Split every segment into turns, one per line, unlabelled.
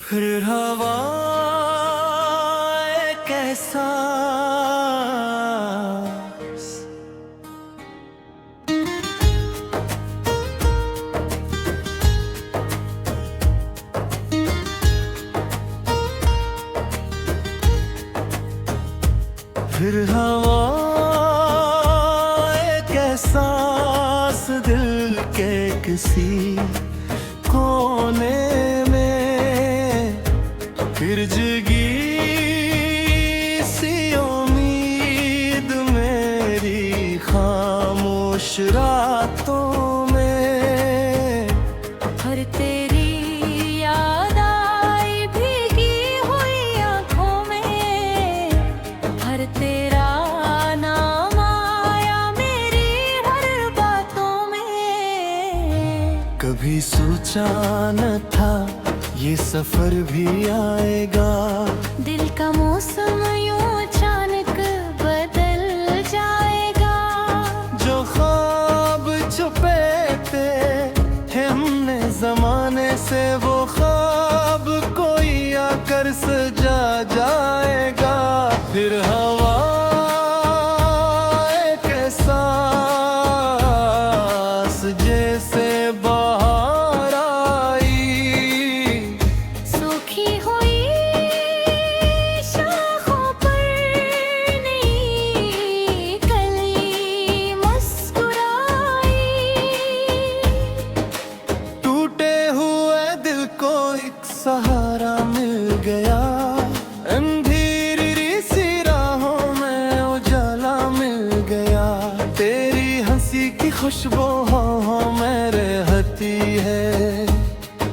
फिर हवा कैसा फिर हवा एक एहसास दिल के किसी कोने में, फिर जगी सी उम्मीद मेरी खामोश रातों में।
हर तेरी याद आई भीगी हुई आँखों में, हर तेरा नाम आया मेरी हर बातों में।
कभी सोचा न था ये सफर भी आएगा,
दिल का मौसम यूं अचानक बदल जाएगा।
जो ख्वाब छुपे थे हमने जमाने से, वो ख्वाब कोई आकर सजा जाएगा। फिर हवा एक एहसास जैसे बाहर आई,
सूखी हुई शाखों पर नई कली मुस्कुराई।
टूटे हुए दिल को एक सहारा मिल गया, अंधेरी सी राहों में उजाला मिल गया। तेरी हंसी की खुशबू में रहती है,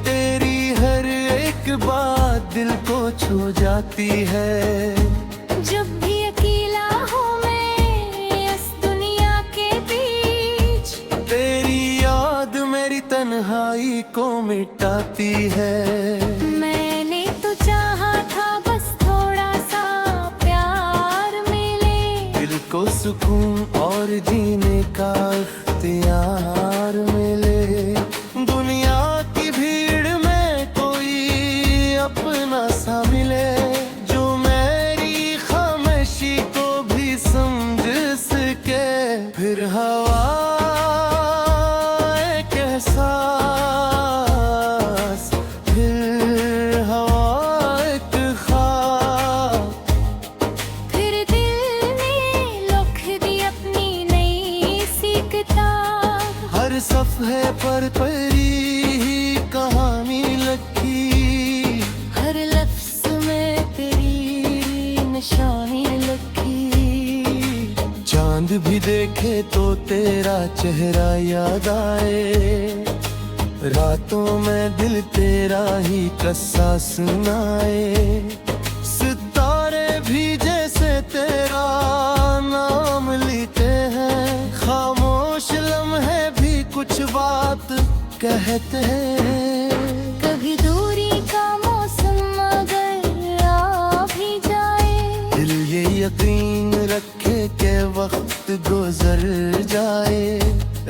तेरी हर एक बात दिल को छू जाती है।
जब भी अकेला हूँ मैं इस दुनिया के बीच,
तेरी याद मेरी तन्हाई को मिटाती है।
मैंने तो चाहा था बस थोड़ा सा प्यार मिले,
दिल को सुकून और जीने का इख्तियार मिले। दुनिया की भीड़ में कोई अपना सा मिले, जो मेरी खामोशी को भी समझ सके। फिर हवा एक एहसास, फिर हवा एक ख्वाब,
फिर दिल ने लिख दी अपनी नई सी किताब।
हर सफ़े पर परी ही कहानी लिखी,
हर लफ्ज़ में तेरी निशानी लिखी।
चांद भी देखे तो तेरा चेहरा याद आए, रातों में दिल तेरा ही किस्सा सुनाए। सितारे भी जैसे तेरा नाम लेते हैं, खामोश लम्हे भी कुछ बात कहते हैं।
कभी दूरी का मौसम अगर आ भी जाए,
दिल ये यकीन रखे के वक्त गुजर जाए।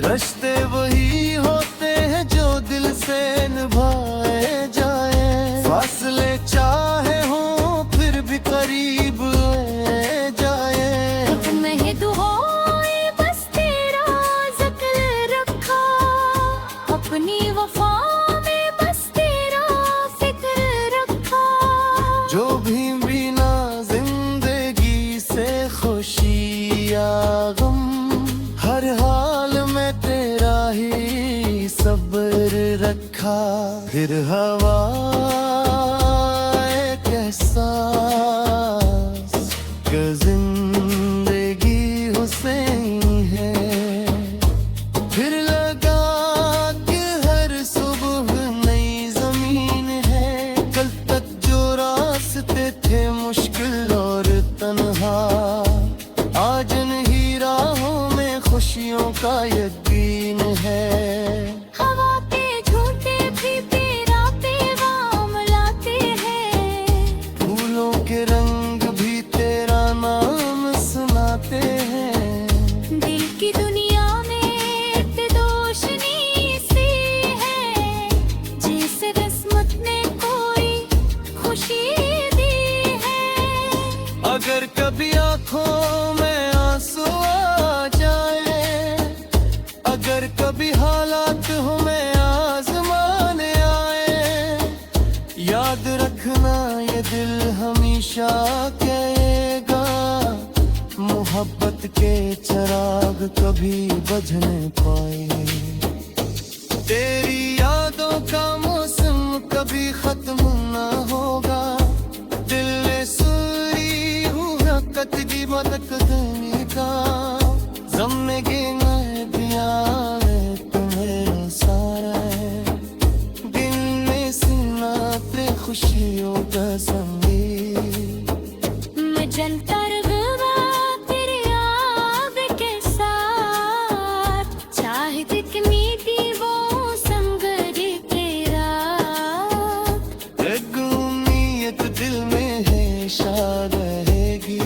रिश्ते वही होते हैं जो दिल से निभाए जाए, फासले चाहे हों फिर भी करीब आए जाए।
महद होए बस तेरा जिक्र रखा, अपनी वफा में बस तेरा फिक्र रखा।
जो भी बिना जिंदगी से खुशी या गम, हर हाल में तेरा ही सब्र रखा। फिर हवा एक एहसास कि जिंदगी हुसैनी है। फिर लगा कि हर सुबह नई जमीन है, कल तक जो रास्ते थे मुश्किल और तन्हा, आज नहीं राहों में खुशियों का यकीन है।
हवा के झूठे भी तेरा पैगाम लाते हैं,
फूलों अगर कभी आंखों में आंसू आ जाए, अगर कभी हालात हमें आजमाने आए, याद रखना ये दिल हमेशा कहेगा, मोहब्बत के चिराग कभी बुझ नहीं पाए। तेरी यादों का मौसम कभी खत्म ना होगा, दिल ने सूरी हुआ कतगी मदक देने का, जिंदगी में दिया है तुम्हें सारा है, दिन में सीना ते खुशियों का संगीत।
मैं जनता तेरे याद के साथ, चाहे जितनी थी वो संगरी तेरा,
एक उम्मीद दिल में है शायद रहेगी,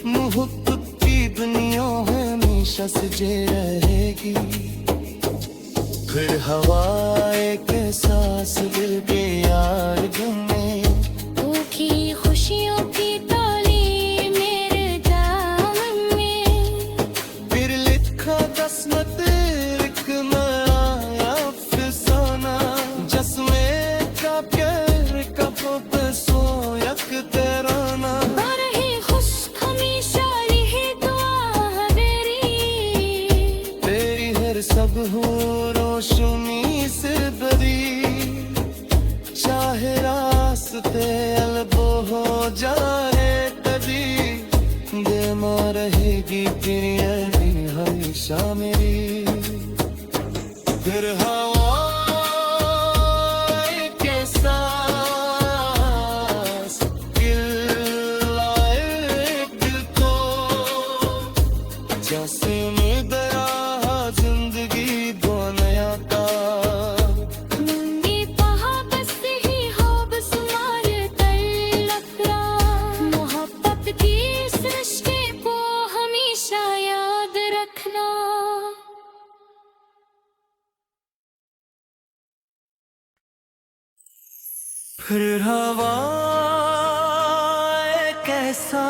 मोहब्बत की दुनिया हमेशा सजे रहेगी। फिर हवाएं के सांस दिल के यार में,
भूखी खुशियों की ताली मेरे दामन में,
फिर लिखा किस्मत लिखना अफसाना, जिसमें का प्यार कब सोयक तेराना।
रही खुश हमेशा रही दुआ
तेरी हर सब हो रोशनी से बरी, चाहे रास्ते अलबो हो जाए कभी, देना रहेगी तेरी हमेशा मेरी। फिर हवा के सांस गिलाए दिल को, जैसे में दया जिंदगी बनाया था,
मुंगी पहा बस ही हो बस मार तलकरा, मोहब्बत की सृष्टि को हमेशा याद रखना।
फिर हवा कैसा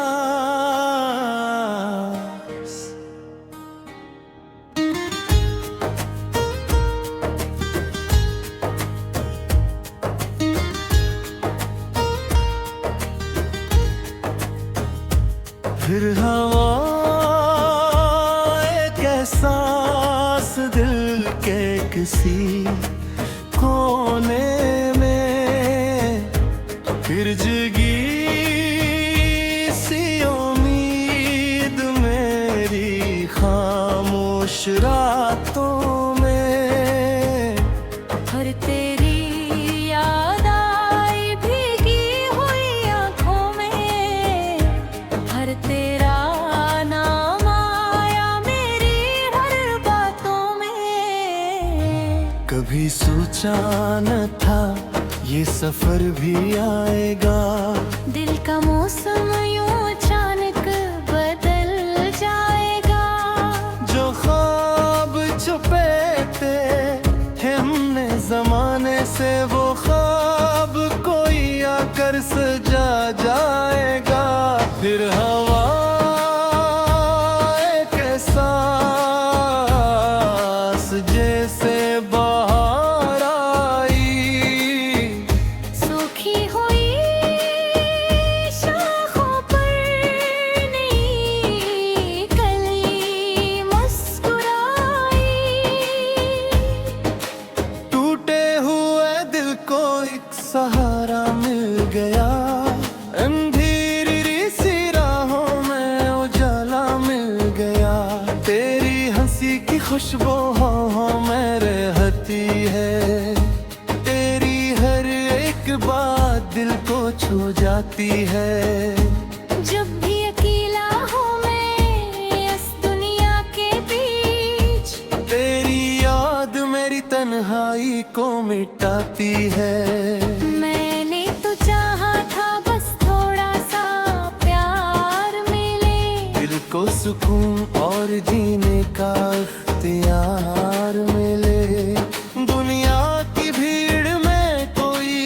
फिर हवा कैसा दिल के किसी कोने में, फिर जगी सी उम्मीद मेरी खामोश रातों में,
हर तेरी याद आई भीगी हुई आंखों में, हर तेरा नाम आया मेरी हर बातों में।
कभी सोचा न था ये सफर भी आएगा,
दिल का मौसम यूं अचानक बदल जाएगा,
जो ख्वाब छुपे थे हमने जमाने से, वो ख्वाब कोई आकर सजा जाएगा। फिर हवा के सांस जैसे बाहर आई,
सूखी हुई शाखों पर नई कली मुस्कुराई,
टूटे हुए दिल को एक सहारा मिल गया, अंधेरी सी राहों में उजाला मिल गया, तेरी हंसी की खुशबू में रहती है, तेरी हर एक बात दिल को छू जाती है।
जब भी अकेला हूँ मैं इस दुनिया के बीच,
तेरी याद मेरी तन्हाई को मिटाती है।
मैंने तो चाहा था बस थोड़ा सा प्यार मिले,
दिल को सुकून और जीने का इख्तियार मिले, दुनिया की भीड़ में कोई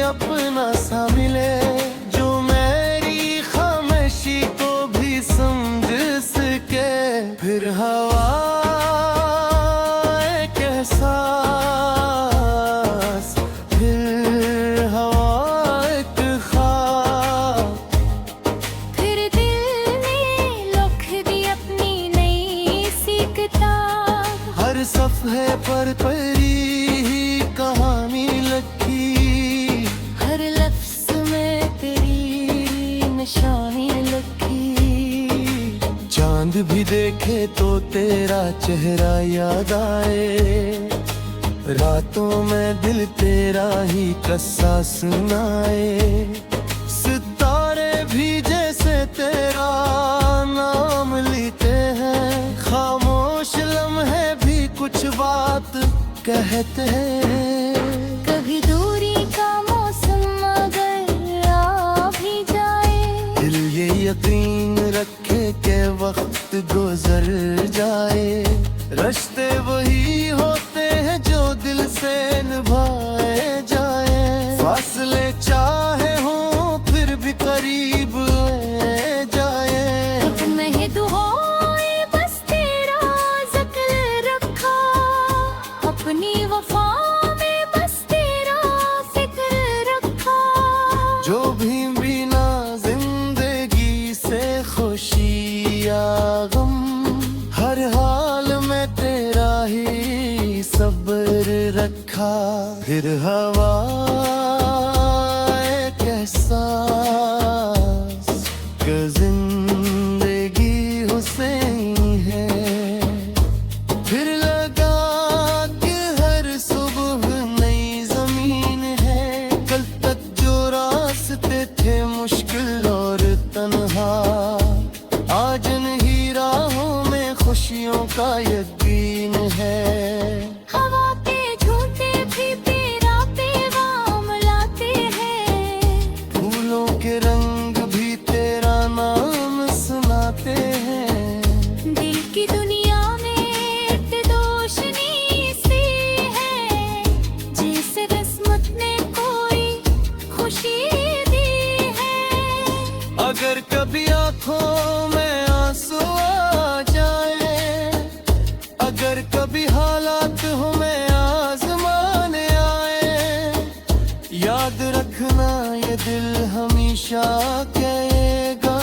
अपना सा मिले, जो मेरी देखे तो तेरा चेहरा याद आए, रातों में दिल तेरा ही किस्सा सुनाए। सितारे भी जैसे तेरा नाम लेते हैं, खामोश लम्हे भी कुछ बात कहते हैं।
कभी दूरी का मौसम अगर आ भी जाए,
दिल ये यकीन रखे के वक्त गुजर जाए। रिश्ते वही होते हैं जो दिल से निभाए जाए, फासले चाहे हो फिर भी करीब ले जाए।
मैं दुआए बस तेरा जिक्र रखा, अपनी वफा में बस तेरा फिक्र रखा।
जो भी बिना जिंदगी से खुशी या गम, हर हाल में तेरा ही सब्र रखा। फिर हवा एक एहसास कि जिंदगी हुसैनी है, फिर लगा कि हर सुबह नई जमीन है। कल तक जो रास्ते थे मुश्किल और तन्हा, आज इन राहों में खुशियों का यकीन है।
हवा के झूठे भी तेरा पैगाम लाते हैं,
फूलों के रंग भी तेरा नाम सुनाते हैं।
दिल की दुनिया में एक रोशनी सी है, जिसे किस्मत ने कोई खुशी दी है।
अगर कभी आंखों में आंसू आ जाए, अगर कभी हालात हमें आजमाने आए, याद रखना ये दिल हमेशा कहेगा,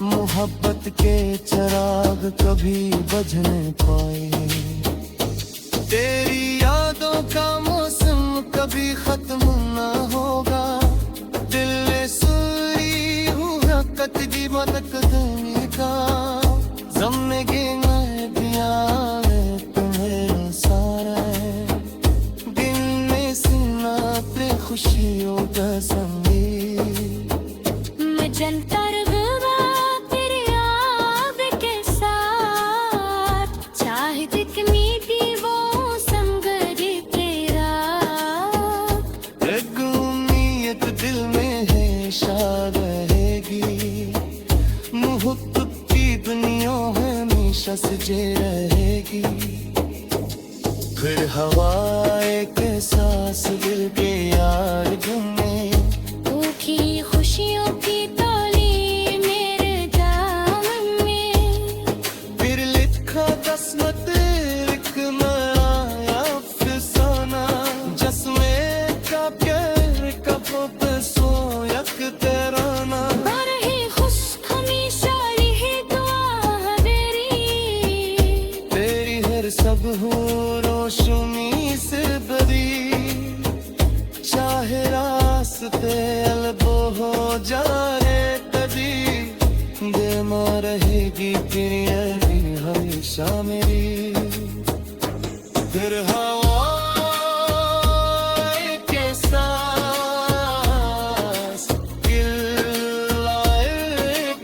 मोहब्बत के चिराग कभी बुझ नहीं पाए। तेरी यादों का मौसम कभी खत्म ना होगा, दिल ने सूरी हुआ कतगी मदक देने का। ज़िंदगी में दिया है तुम्हें सारा है, दिन में सीना पे खुशियों का संगीत।
मैं चलता रहूँगा तेरे याद के साथ, चाहे जितनी भी वो संगरी तेरा।
एक उम्मीद दिल में है शायद रहेगी, मोहब्बत की दुनिया हमेशा सजे रहेगी। फिर हवा एक एहसास दिल के यार घूमे,
भूखी खुशियों की ताली मेरे दामन में।
फिर लिखा किस्मत एक नया अफसाना, जिसमें का प्यार कब पे सोयक तराना।
रहे खुश हमेशा यही दुआ मेरी,
तेरी हर सब हो रोशनी से बरी, चाहे रास्ते अलबो हो जाए कभी, देमा रहेगी फिर यही हमेशा मेरी। फिर हवा एक एहसास गिलाए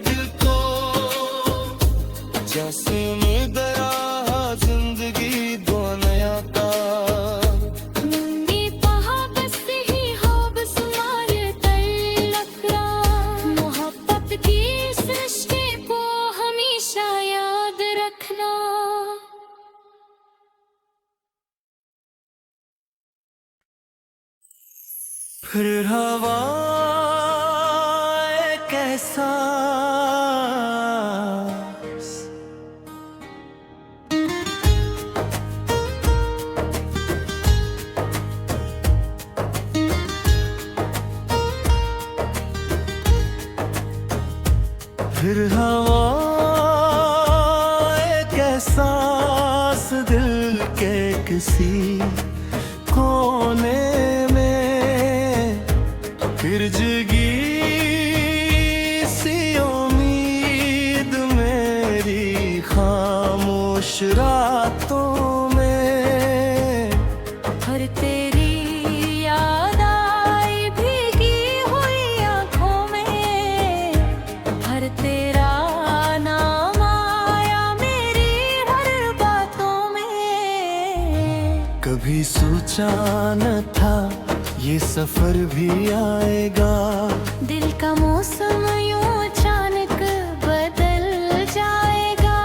दिल को, जैसे में दरा जिंदगी दो नया का।
मुंडी पहा बस ही हो बस मारे तलकरा, मोहब्बत की सृष्टि को हमेशा याद रखना।
फिर हवा एक एहसास फिर हवा एक एहसास दिल के किसी कोने में फिर जगी सी उम्मीद मेरी निशान था, ये सफर भी आएगा।
दिल का मौसम यूं अचानक बदल जाएगा।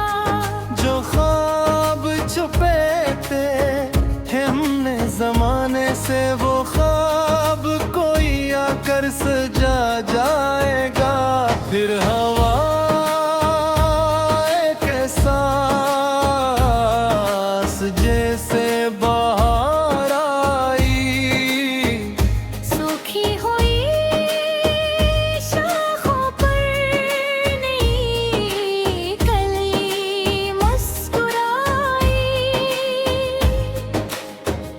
जो ख्वाब छुपे थे हमने जमाने से, वो ख्वाब कोई आकर सजा जाएगा। फिर हवा एक एहसास जैसे बाहर आई,
सूखी हुई शाखों पर नई कली मुस्कुराई।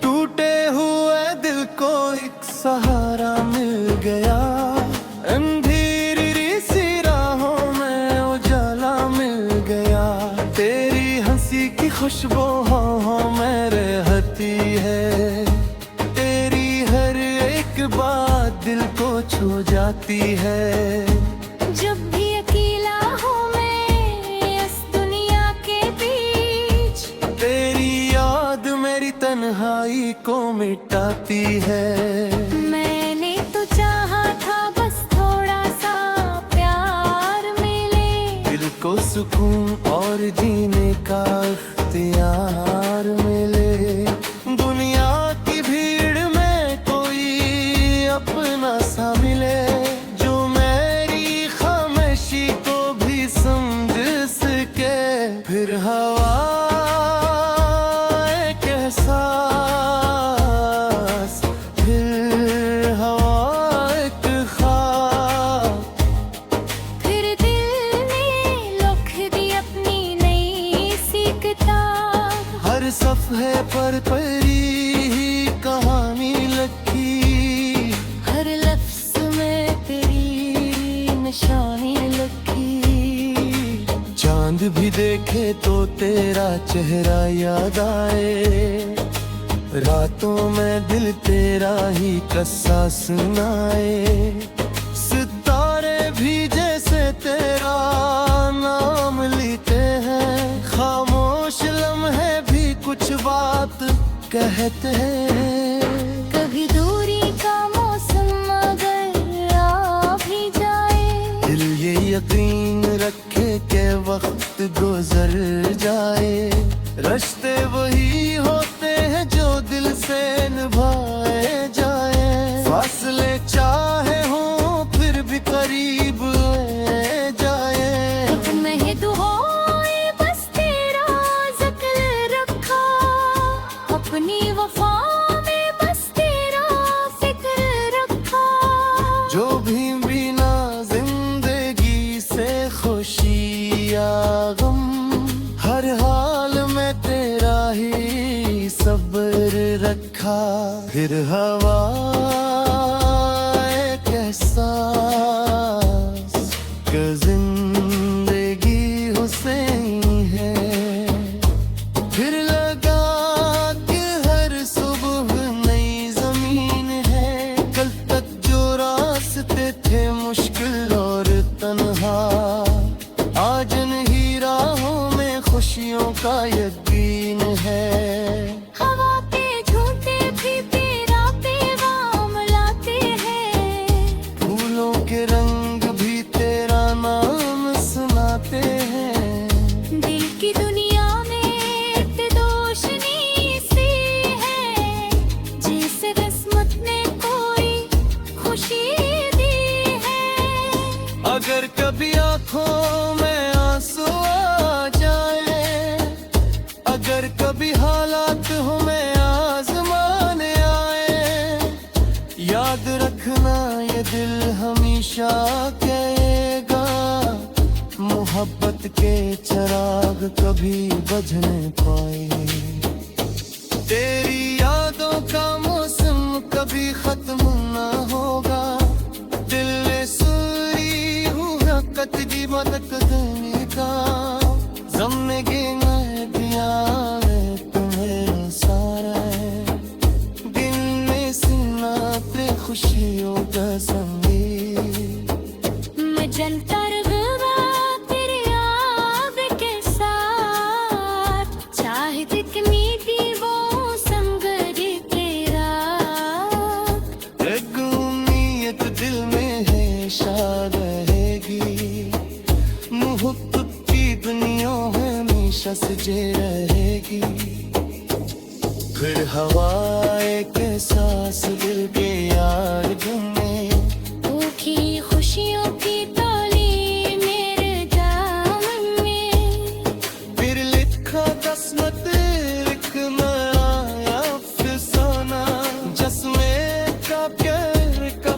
टूटे हुए दिल को एक सहारा मिल गया। अंधेरी सी राहों में उजाला मिल गया। तेरी हंसी की खुशबू हाँ में रहती है। तेरी हर एक बात दिल को छू जाती है।
जब भी अकेला हूँ मैं इस दुनिया के बीच,
तेरी याद मेरी तन्हाई को मिटाती है।
मैंने तो चाहा था बस थोड़ा सा प्यार मिले।
दिल को सुकून और जीने का इख्तियार मिले। दुनिया की भीड़ में कोई अपना सा मिले, जो मेरी खामोशी को भी समझ सके। फिर हवा एक एहसास, फिर हवा एक ख्वाब।
फिर दिल ने लिख दी अपनी नई सी किताब।
हर सफ़े पर परी ही कहानी लिखी।
हर लफ्ज़ में तेरी निशानी लिखी।
चांद भी देखे तो तेरा चेहरा याद आए। रातों में दिल तेरा ही किस्सा सुनाए। सितारे भी जैसे तेरा नाम लेते हैं। खामोश लम्हे भी कुछ बात कहते हैं।
कभी दूरी का मौसम अगर आ भी जाए,
दिल ये यकीन रखे के वक्त गुजर जाए। रिश्ते वही होते हैं जो दिल से निभाए जाए। फासले चाहे हों फिर भी करीब ले जाए।
एक महद होए बस तेरा जिक्र रखा। अपनी वफा में बस तेरा फिक्र रखा।
जो भी बिना जिंदगी से खुशी या गम, हर हाल में तेरा ही सब्र रखा। फिर हवा एक एहसास कि जिंदगी हुसैन है। फिर लगा कि हर सुबह नई जमीन है। कल तक जो रास्ते थे मुश्किल और तन्हा, आज नहीं राहों में खुशियों का यकीन है।
हवा के झूठे भी तेरा पैगाम लाते हैं।
फूलों के रंग भी तेरा नाम सुनाते हैं।
दिल की दुनिया में एक रोशनी सी है, जिसे किस्मत ने कोई खुशी दी है।
अगर कभी आंखों में आंसू आ जाए, अगर कभी हालात हमें आजमाने आए, याद रखना ये दिल हमेशा कहेगा। मोहब्बत के चिराग कभी बुझ नहीं पाए। तेरी यादों का मौसम कभी खत्म ना होगा। दिल ने सूरी हुआ कतगी मदद देने का। ज़िंदगी में दिया है तुम्हें सारा है। दिन में सीना पे खुशियों का संगीत।
मैं जनता रगवा तेरे याद के साथ, चाहे कितनी भी वो संग
पास दिल के यार झूमे,
उठी खुशियों की ताली मेरे दामन में।
फिर लिखा किस्मत एक नया अफसाना, जिसमें का प्यार का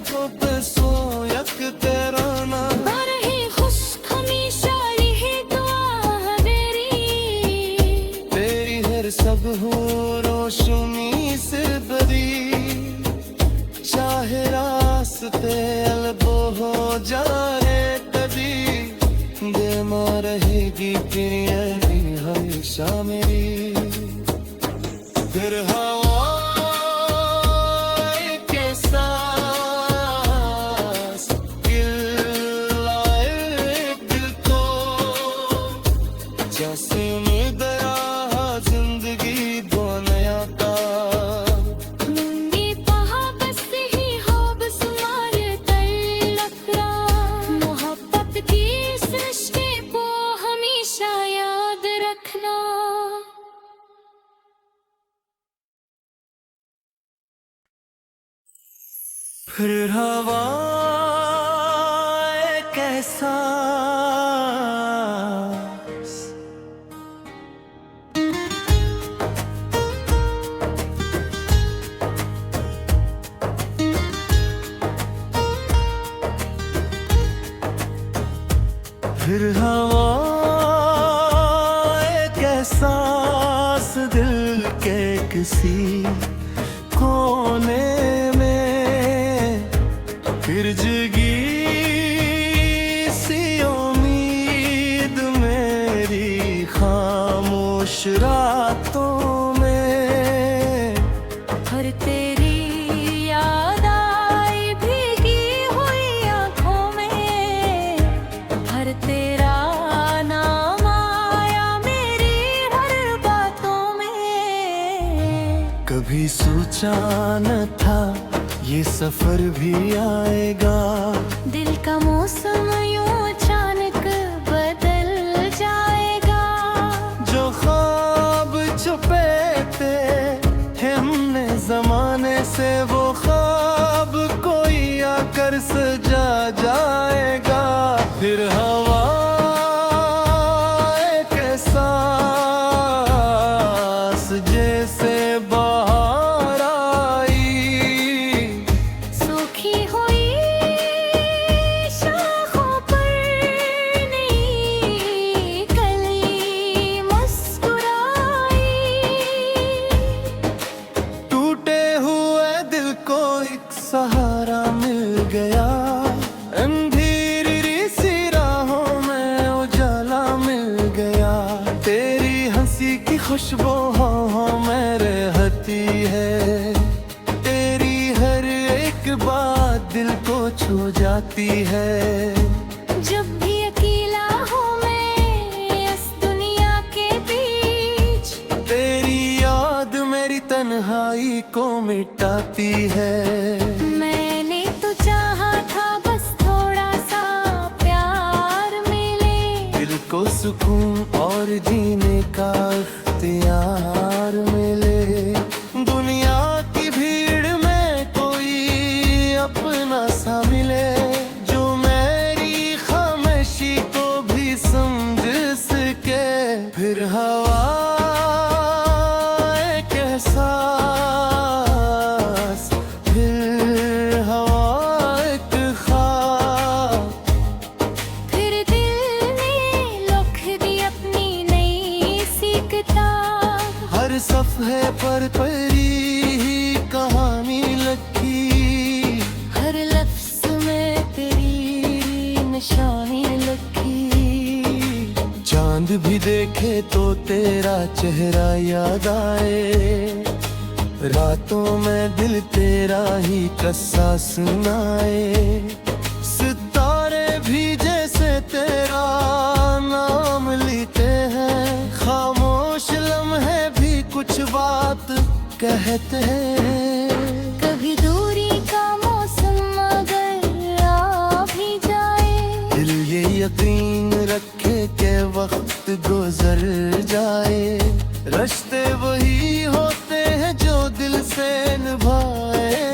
सो यक तराना।
बरहे खुश्क हमेशा रहे दुआ मेरी,
तेरी हर सब हो रोशनी से बरी, चाहे रास्ते अलबो हो जाए कभी, दिल में रहेगी फिर यही हमेशा मेरी। फिर हवा के सांस गिलाए दिल को, जैसे उम्मीद रहा जिंदगी दो नया का।
मुंगी पहा बस ही हो बसुमार तलकरा, मोहब्बत की सृष्टि को हमेशा याद रखना।
फिर हवा कैसा फिर हवा एक एहसास दिल के किसी कोने में, फिर जगी सी उम्मीद मेरी खामोश रातों में।
हर तेरी याद आई भीगी हुई आंखों में, हर तेरा नाम आया मेरी हर बातों में।
कभी सोचा न था ये सफर भी आएगा,
दिल का मौसम यूं अचानक बदल जाएगा।
जो ख्वाब छुपे थे हमने जमाने से, वो ख्वाब कोई आकर सजा जाएगा। फिर हवा एक एहसास जैसे बाहर आई,
सूखी हुई शाखों पर नई कली मुस्कुराई,
टूटे हुए दिल को एक सहारा मिल गया। अंधेरी सी राहों में उजाला मिल गया, तेरी हंसी की खुशबू हो मेरे रहती है। तेरी हर एक बात दिल को छू जाती है।
जब भी अकेला हूँ मैं इस दुनिया के बीच,
तेरी याद मेरी तन्हाई को मिटाती है।
मैंने तो चाहा था बस थोड़ा सा प्यार मिले,
दिल को सुकून और जीने का इख्तियार मिले। दुनिया की भीड़ में कोई अपना सा मिले, जो मेरी खामोशी को भी समझ सके। फिर हवा एक एहसास, फिर हवा एक ख्वाब,
फिर दिल ने लिख दी अपनी नई सी किताब।
हर सफ़े पर परी ही कहानी लिखी,
हर लफ्ज़ में तेरी निशानी लिखी।
चांद भी देखे तो तेरा चेहरा याद आए, रातों में दिल तेरा ही किस्सा सुनाए। सितारे भी जैसे तेरा नाम लेते हैं, खामोश लम्हे भी कुछ बात कहते हैं।
कभी दूरी का मौसम अगर आ भी जाए,
दिल ये यकीन रखे के वक्त गुजर जाए। रिश्ते वही होते हैं जो दिल से निभाए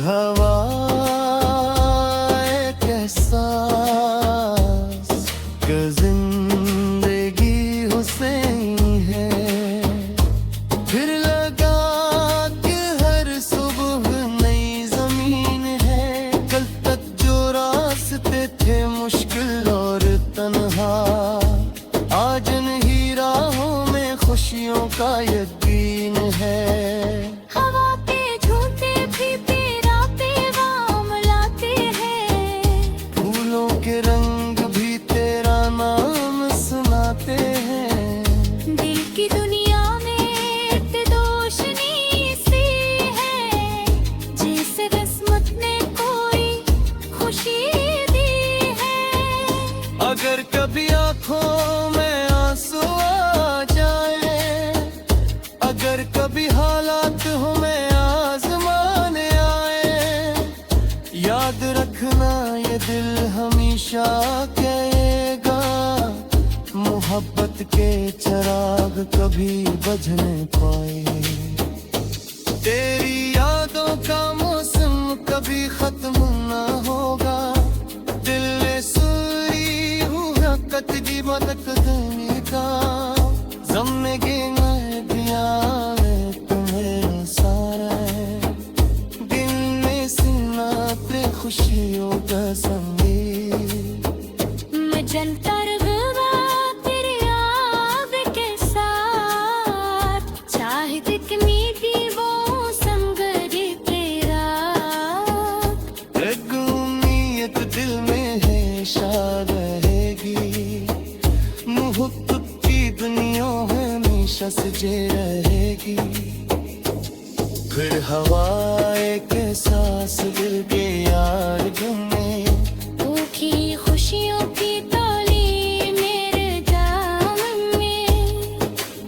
हवा एक एहसास कि जिंदगी हुसैनी है। फिर लगा कि हर सुबह नई जमीन है। कल तक जो रास्ते थे मुश्किल और तन्हा, आज नहीं राहों में खुशियों का यकीन है।
हवा पे झूठे भी तेरा पैगाम लाते हैं,
फूलों के रंग भी तेरा नाम सुनाते हैं।
दिल की दुनिया में एक रोशनी सी है, जिसे किस्मत ने कोई खुशी दी है।
अगर कभी आंखों में आंसू आ जाए, अगर कभी हालात हमें आजमाने आए, याद रखना ये दिल हमेशा कहेगा, मोहब्बत के चिराग कभी बुझ नहीं पाए। तेरी यादों का मौसम कभी खत्म ना होगा। दिल ने सूरी हुआ कतगी बदक देने का, ज़िंदगी में दिया है तुम्हें सारा है। दिल में सीना पे खुशियों का संगीत,
मैं जलता रहूंगा तेरे याद के साथ, चाहे कितनी भी वो संगरी तेरा।
एक उम्मीद दिल में है शाद रहेगी, मोहब्बत की दुनिया हमेशा सजे रहेगी। फिर हवा एक एहसास दिल के यार गुमे,
भूखी खुशियों की तालीम मेरे दामन में।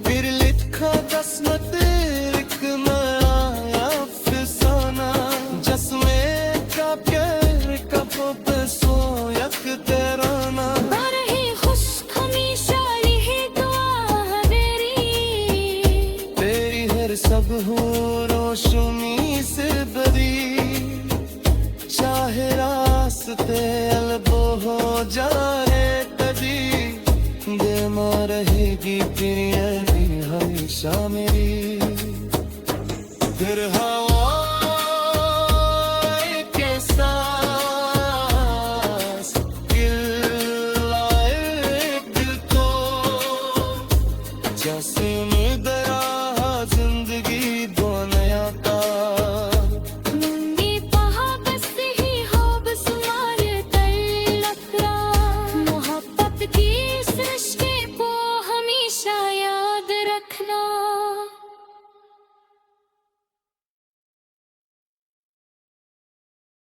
फिर लिखा किस्मत एक नया अफसाना, जिसमें का प्यार का सो यक तराना।
और ही खुश हमेशा रहे दुआ मेरी,
तेरी हर सब हो रोशनी से बरी, चाहे रास्ते अलबो हो जाए कभी, दिल में रहेगी तेरी यारी हमेशा मेरी।